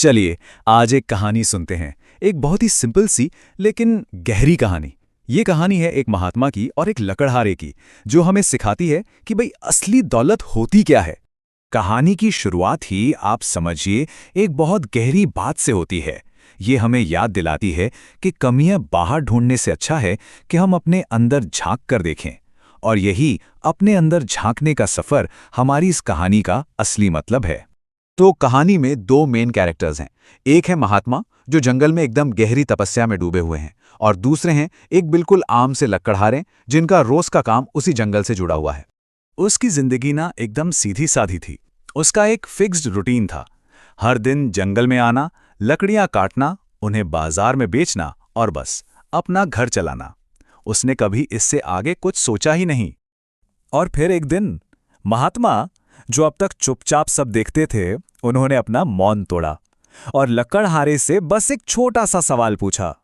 चलिए आज एक कहानी सुनते हैं। एक बहुत ही सिंपल सी लेकिन गहरी कहानी। ये कहानी है एक महात्मा की और एक लकड़हारे की, जो हमें सिखाती है कि भाई असली दौलत होती क्या है। कहानी की शुरुआत ही आप समझिए एक बहुत गहरी बात से होती है। ये हमें याद दिलाती है कि कमियां बाहर ढूंढने से अच्छा है कि हम अपने अंदर झांक कर देखें। और यही अपने अंदर झांकने का सफर हमारी इस कहानी का असली मतलब है। तो कहानी में दो मेन कैरेक्टर्स हैं। एक है महात्मा जो जंगल में एकदम गहरी तपस्या में डूबे हुए हैं, और दूसरे हैं एक बिल्कुल आम से लकड़हारे जिनका रोज का काम उसी जंगल से जुड़ा हुआ है। उसकी जिंदगी ना एकदम सीधी साधी थी। उसका एक फिक्स्ड रूटीन था। हर दिन जंगल में आना, लकड़ियां काटना, उन्हें बाजार में बेचना और बस अपना घर चलाना। उसने कभी इससे आगे कुछ सोचा ही नहीं। और फिर एक दिन महात्मा, जो अब तक चुपचाप सब देखते थे, उन्होंने अपना मौन तोड़ा और लकड़हारे से बस एक छोटा सा सवाल पूछा।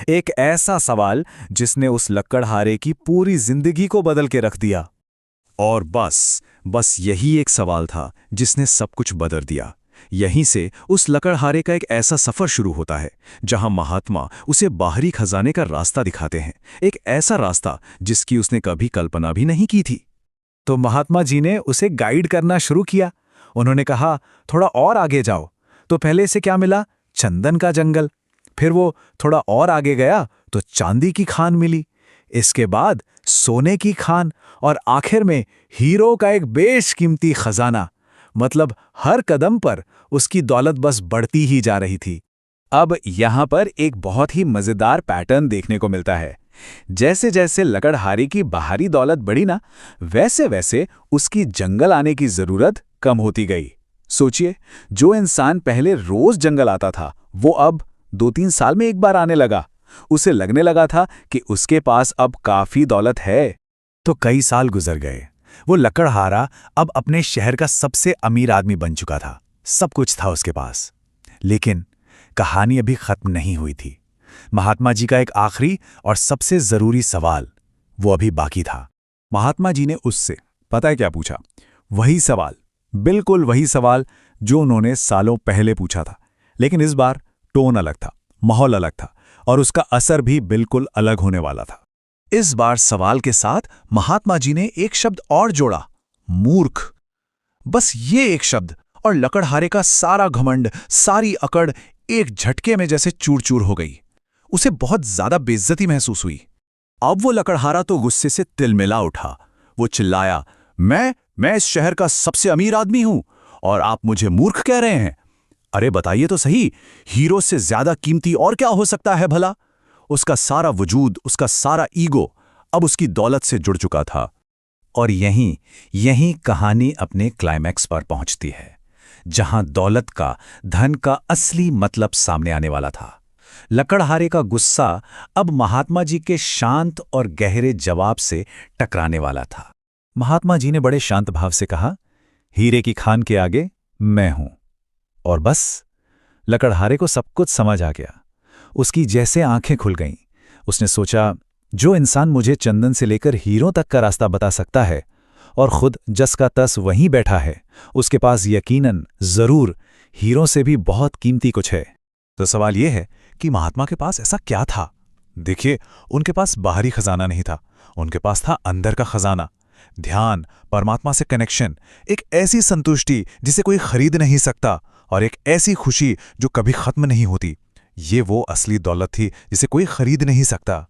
एक ऐसा सवाल जिसने उस लकड़हारे की पूरी जिंदगी को बदल के रख दिया। और बस यही एक सवाल था जिसने सब कुछ बदल दिया। यहीं से उस लकड़हारे का एक ऐसा सफर शुरू होता है जहां महात्मा उसे बाहरी खजाने का रास्ता दिखाते हैं। एक ऐसा रास्ता जिसकी उसने कभी कल्पना भी नहीं की थी। तो महात्मा जी ने उसे गाइड करना शुरू किया। उन्होंने कहा, थोड़ा और आगे जाओ। तो पहले से क्या मिला? चंदन का जंगल। फिर वो थोड़ा और आगे गया तो चांदी की खान मिली। इसके बाद सोने की खान, और आखिर में हीरो का एक बेशकीमती खजाना। मतलब हर कदम पर उसकी दौलत बस बढ़ती ही जा रही थी। अब यहां पर एक बहुत ही मजेदार पैटर्न देखने को मिलता है। जैसे जैसे लकड़हारे की बाहरी दौलत बढ़ी ना, वैसे वैसे उसकी जंगल आने की जरूरत कम होती गई। सोचिए, जो इंसान पहले रोज जंगल आता था, वो अब 2-3 साल में एक बार आने लगा। उसे लगने लगा था कि उसके पास अब काफी दौलत है। तो कई साल गुजर गए। वो लकड़हारा अब अपने शहर का सबसे अमीर आदमी बन चुका था। सब कुछ था उसके पास। लेकिन कहानी अभी खत्म नहीं हुई थी। महात्मा जी का एक आखिरी और सबसे जरूरी सवाल वो अभी बाकी था। महात्मा जी ने उससे पता है क्या पूछा? वही सवाल, बिल्कुल वही सवाल जो उन्होंने सालों पहले पूछा था। लेकिन इस बार टोन अलग था, माहौल अलग था, और उसका असर भी बिल्कुल अलग होने वाला था। इस बार सवाल के साथ महात्मा जी ने एक शब्द और जोड़ा, मूर्ख। बस ये एक शब्द, और लकड़हारे का सारा घमंड, सारी अकड़ एक झटके में जैसे चूर चूर हो गई। उसे बहुत ज्यादा बेइज्जती महसूस हुई। अब वो लकड़हारा तो गुस्से से तिलमिला उठा। वो चिल्लाया, मैं इस शहर का सबसे अमीर आदमी हूं और आप मुझे मूर्ख कह रहे हैं? अरे बताइए तो सही, हीरो से ज्यादा कीमती और क्या हो सकता है भला? उसका सारा वजूद, उसका सारा ईगो अब उसकी दौलत से जुड़ चुका था। और यहीं कहानी अपने क्लाइमैक्स पर पहुंचती है, जहां दौलत का, धन का असली मतलब सामने आने वाला था। लकड़हारे का गुस्सा अब महात्मा जी के शांत और गहरे जवाब से टकराने वाला था। महात्मा जी ने बड़े शांत भाव से कहा, हीरे की खान के आगे मैं हूं। और बस लकड़हारे को सब कुछ समझ आ गया। उसकी जैसे आंखें खुल गईं। उसने सोचा, जो इंसान मुझे चंदन से लेकर हीरों तक का रास्ता बता सकता है और खुद जस का तस वहीं बैठा है, उसके पास यकीनन जरूर हीरों से भी बहुत कीमती कुछ है। तो सवाल यह है कि महात्मा के पास ऐसा क्या था? देखिए, उनके पास बाहरी खजाना नहीं था, उनके पास था अंदर का खजाना। ध्यान, परमात्मा से कनेक्शन, एक ऐसी संतुष्टि जिसे कोई खरीद नहीं सकता, और एक ऐसी खुशी जो कभी खत्म नहीं होती। ये वो असली दौलत थी जिसे कोई खरीद नहीं सकता।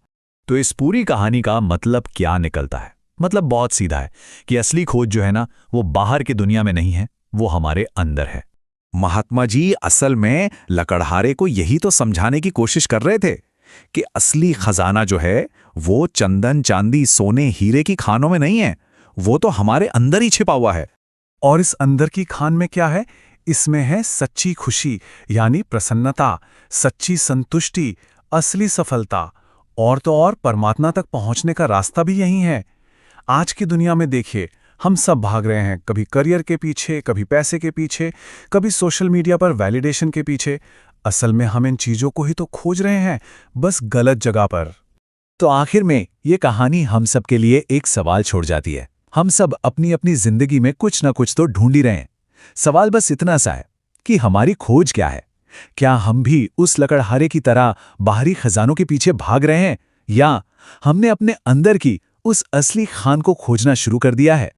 तो इस पूरी कहानी का मतलब क्या निकलता है? मतलब बहुत सीधा है कि असली खोज जो है ना, वो बाहर की दुनिया में नहीं है, वो हमारे अंदर है। महात्मा जी असल में लकड़हारे को यही तो समझाने की कोशिश कर रहे थे कि असली खजाना जो है वो चंदन, चांदी, सोने, हीरे की खानों में नहीं है, वो तो हमारे अंदर ही छिपा हुआ है। और इस अंदर की खान में क्या है? इसमें है सच्ची खुशी, यानी प्रसन्नता, सच्ची संतुष्टि, असली सफलता। और तो और परमात्मा तक पहुंचने का रास्ता भी यही है। आज की दुनिया में देखिए, हम सब भाग रहे हैं, कभी करियर के पीछे, कभी पैसे के पीछे, कभी सोशल मीडिया पर वैलिडेशन के पीछे। असल में हम इन चीजों को ही तो खोज रहे हैं, बस गलत जगह पर। तो आखिर में ये कहानी हम सब के लिए एक सवाल छोड़ जाती है। हम सब अपनी अपनी जिंदगी में कुछ ना कुछ तो ढूंढ ही रहे हैं। सवाल बस इतना सा है कि हमारी खोज क्या है? क्या हम भी उस लकड़हारे की तरह बाहरी खजानों के पीछे भाग रहे हैं, या हमने अपने अंदर की उस असली खान को खोजना शुरू कर दिया है?